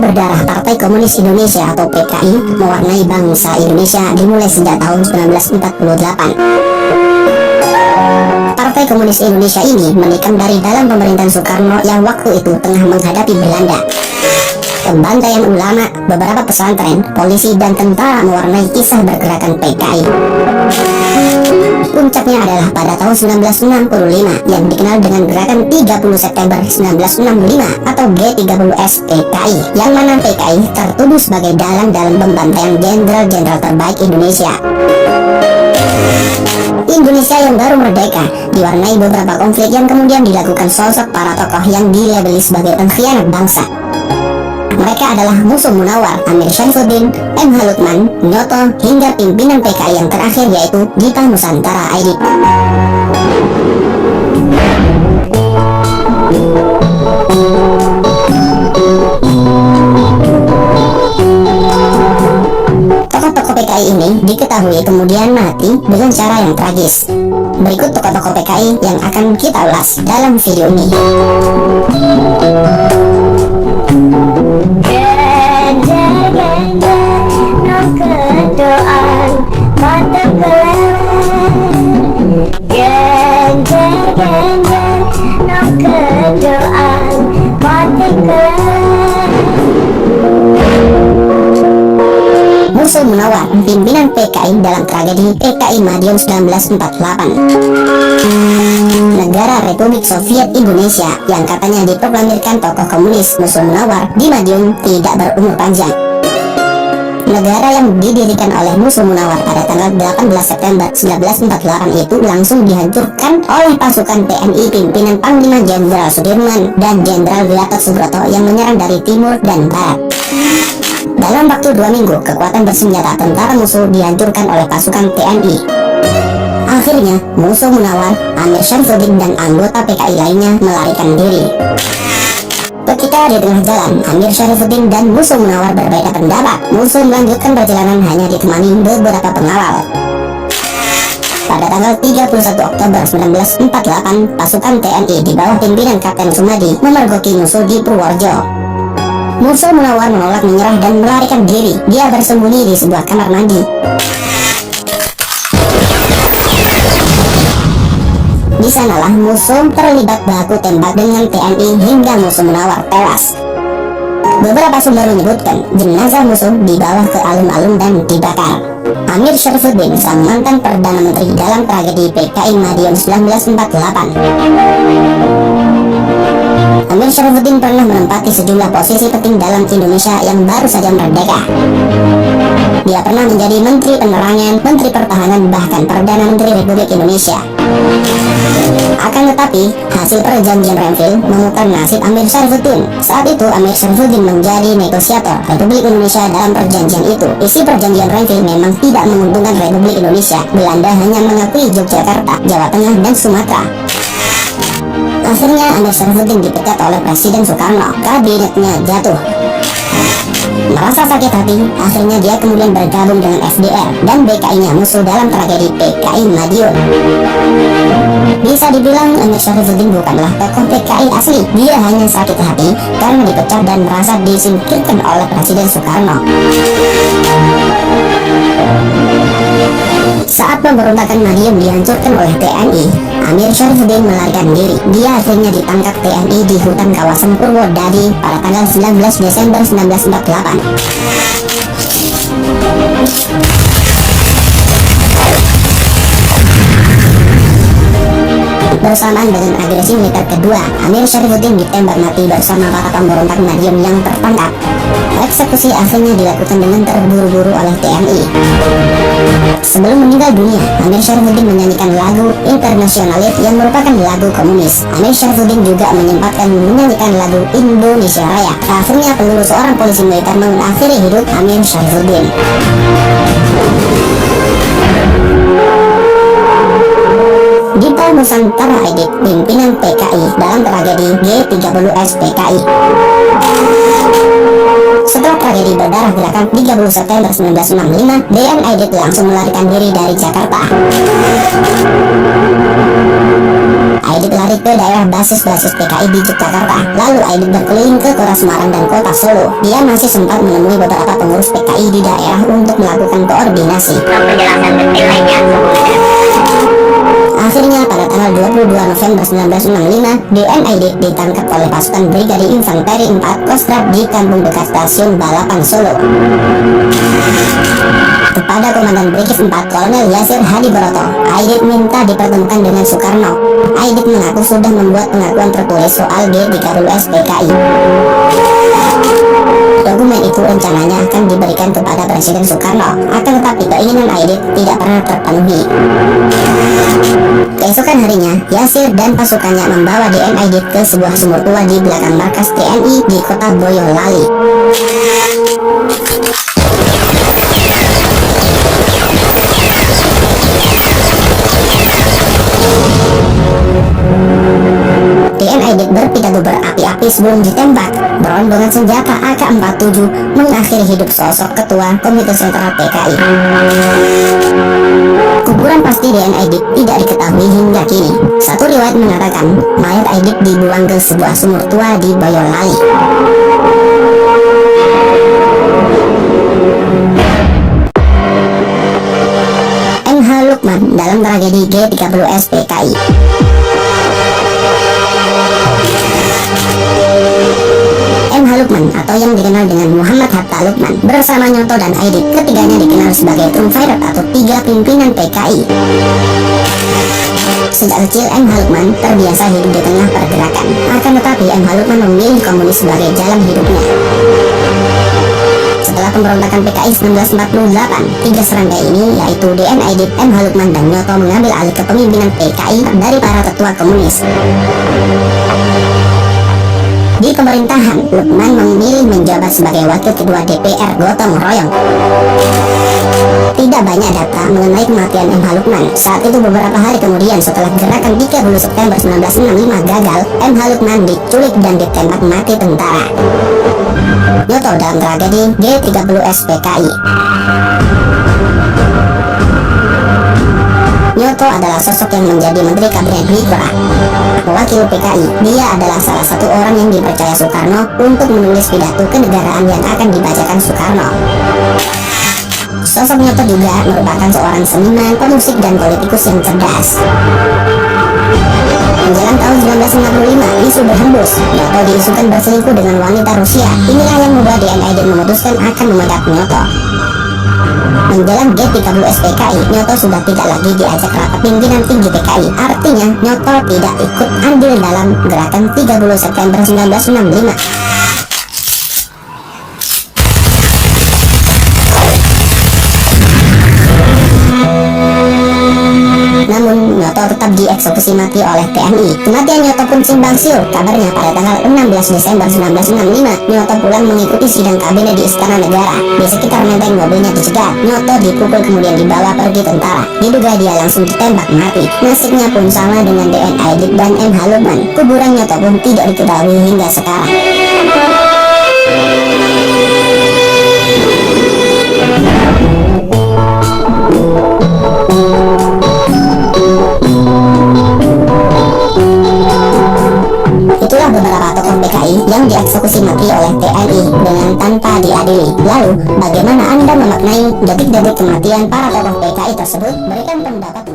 berdarah Partai Komunis Indonesia atau PKI mewarnai bangsa Indonesia dimulai sejak tahun 1948. Partai Komunis Indonesia ini menikam dari dalam pemerintahan Soekarno yang waktu itu tengah menghadapi Belanda. Pembantaian ulama, beberapa pesantren, polisi, dan tentara mewarnai kisah bergerakan PKI. Puncaknya adalah pada tahun 1965 yang dikenal dengan gerakan 30 September 1965 atau G30S PKI, yang mana PKI tertuduh sebagai dalang dalam pembantaian jenderal-jenderal terbaik Indonesia. Indonesia yang baru merdeka diwarnai beberapa konflik yang kemudian dilakukan sosok para tokoh yang dilabeli sebagai pengkhianat bangsa. Mereka adalah Musuh Munawar, Amir Syarifuddin, M. H. Lukman, Nyoto, hingga pimpinan PKI yang terakhir yaitu Dipa Nusantara Aidit. Tokoh-tokoh PKI ini diketahui kemudian mati dengan cara yang tragis. Berikut tokoh-tokoh PKI yang akan kita ulas dalam video ini. Musuh Munawar, pimpinan PKI dalam tragedi PKI Madiun 1948. Negara Republik Soviet Indonesia yang katanya diproklamirkan tokoh komunis Musuh Munawar di Madiun tidak berumur panjang. Negara yang didirikan oleh Musuh Munawar pada tanggal 18 September 1948 itu langsung dihancurkan oleh pasukan TNI pimpinan Panglima Jenderal Sudirman dan Jenderal Gatot Subroto yang menyerang dari timur dan barat. Dalam waktu 2 minggu, kekuatan bersenjata tentara musuh dihancurkan oleh pasukan TNI. Akhirnya, Musuh Munawar, Amir Syarifuddin, dan anggota PKI lainnya melarikan diri. Ketika di tengah jalan, Amir Syarifuddin dan Musuh Munawar berbeda pendapat. Musuh melanjutkan perjalanan hanya ditemani beberapa pengawal. Pada tanggal 31 Oktober 1948, pasukan TNI di bawah pimpinan Kapten Sumadi memergoki musuh di Purworejo. Musuh Munawar menolak menyerah dan melarikan diri. Dia bersembunyi di sebuah kamar mandi. Di sanalah musuh terlibat baku tembak dengan TNI hingga Musuh Munawar tewas. Beberapa sumber menyebutkan jenazah musuh dibawa ke alun-alun dan dibakar. Amir Syarifuddin, sang mantan Perdana Menteri dalam tragedi PKI Madiun 1948. Amir Syarifuddin pernah menempati sejumlah posisi penting dalam Indonesia yang baru saja merdeka. Dia pernah menjadi Menteri Penerangan, Menteri Pertahanan, bahkan Perdana Menteri Republik Indonesia. Akan tetapi, hasil perjanjian Renville memutar nasib Amir Syarifuddin. Saat itu, Amir Syarifuddin menjadi negosiator Republik Indonesia dalam perjanjian itu. Isi perjanjian Renville memang tidak menguntungkan Republik Indonesia. Belanda hanya mengakui Yogyakarta, Jawa Tengah, dan Sumatera. Akhirnya Amir Syarifuddin dipecat oleh Presiden Soekarno. Kabinetnya jatuh. Merasa sakit hati, akhirnya dia kemudian bergabung dengan FDR dan BKI-nya musuh dalam tragedi PKI Madiun. Bisa dibilang Amir Syarifuddin bukanlah tokoh PKI asli. Dia hanya sakit hati karena dipecat dan merasa disingkirkan oleh Presiden Soekarno. Saat pemberontakan Madiun dihancurkan oleh TNI, Amir Syarifuddin melarikan diri. Dia akhirnya ditangkap TNI di hutan kawasan Purwodadi pada tanggal 19 Desember 1948. Bersamaan dengan agresi militer kedua, Amir Syarifuddin ditembak mati bersama para pemberontak Madiun yang tertangkap. Eksekusi akhirnya dilakukan dengan terburu-buru oleh TNI. Sebelum meninggal dunia, Amir Syarifuddin menyanyikan lagu Internasionalit yang merupakan lagu komunis. Amir Syarifuddin juga menyempatkan menyanyikan lagu Indonesia Raya. Akhirnya peluru seorang polisi militer mengakhiri hidup Amir Syarifuddin. Dipa Nusantara Aidit, pimpinan PKI dalam tragedi G30S PKI. Setelah tragedi berdarah gerakan 30 September 1965, DN Aidit langsung melarikan diri dari Jakarta. Aidit lari ke ke daerah basis-basis PKI di Yogyakarta. Lalu Aidit berkeliling ke kota Semarang dan kota Solo. Dia masih sempat menemui beberapa pengurus PKI di daerah untuk melakukan koordinasi. Penjelasan detail lainnya Akhirnya pada tanggal 22 November 1965, DN Aidit ditangkap oleh pasukan Brigade Infanteri 4 Kostrad di kampung dekat stasiun Balapan Solo. Kepada Komandan Brigif 4 Kolonel Yasir Hadi Broto, Aidit minta dipertemukan dengan Soekarno. Aidit mengaku sudah membuat pengakuan tertulis soal G30S PKI. Dokumen itu rencananya akan diberikan kepada Presiden Soekarno, akan tetapi keinginan Aidit tidak pernah terpenuhi. Keesokan harinya, Yasir dan pasukannya membawa DN Aidit ke sebuah sumur tua di belakang markas TNI di kota Boyolali. DN Aidit berpidato berapi-api sebelum ditembak. Berombongan senjata AK-47 mengakhiri hidup sosok ketua Komite Sentral PKI. Kuburan pasti DN Aidit tidak diketahui hingga kini. Satu riwayat mengatakan mayat Aidit dibuang ke sebuah sumur tua di Boyolali. MH Lukman dalam tragedi G30S PKI. MH Lukman atau yang dikenal dengan Muhammad Hatta Lukman bersama Nyoto dan Aidit, ketiganya dikenal sebagai triumvirat atau tiga pimpinan PKI. Sejak kecil MH Lukman terbiasa hidup di tengah pergerakan, akan tetapi MH Lukman memilih komunis sebagai jalan hidupnya. Setelah pemberontakan PKI 1948, tiga serangga ini yaitu DN Aidit, MH Lukman, dan Nyoto mengambil alih kepemimpinan PKI dari para tetua komunis. Di pemerintahan, Lukman memilih menjabat sebagai wakil ketua DPR gotong royong. Tidak banyak data mengenai kematian MH Lukman. Saat itu beberapa hari kemudian setelah gerakan 30 September 1965 gagal, MH Lukman diculik dan ditembak mati tentara. Nyoto dalam tragedi G30S PKI. Nyoto adalah sosok yang menjadi Menteri Kabinet Hikra, wakil PKI. Dia adalah salah satu orang yang dipercaya Soekarno untuk menulis pidato kenegaraan yang akan dibacakan Soekarno. Sosok Nyoto juga merupakan seorang seniman, pemusik, dan politikus yang cerdas. Menjelang tahun 1965, isu berhembus. Nyoto diisukan berselingkuh dengan wanita Rusia. Inilah yang membuat DN Aidit memutuskan akan memecat Nyoto. Menjelang G30S PKI, Nyoto sudah tidak lagi diajak rapat pimpinan tinggi PKI. Artinya, Nyoto tidak ikut andil dalam gerakan 30 September 1965. Namun, Nyoto tetap dieksekusi mati oleh TNI. Kematian Nyoto pun simpang siur. Kabarnya pada tanggal 16 Desember 1965, Nyoto pulang mengikuti sidang kabinet di Istana Negara. Di sekitar menteng mobilnya dicegat. Nyoto dipukul kemudian dibawa pergi tentara. Diduga dia langsung ditembak mati. Nasibnya pun sama dengan DN Aidit dan MH Lukman. Kuburan Nyoto pun tidak diketahui hingga sekarang. Itulah beberapa tokoh PKI yang dieksekusi mati oleh TNI dengan tanpa diadili. Lalu, bagaimana Anda memaknai detik-detik kematian para tokoh PKI tersebut? Berikan pendapat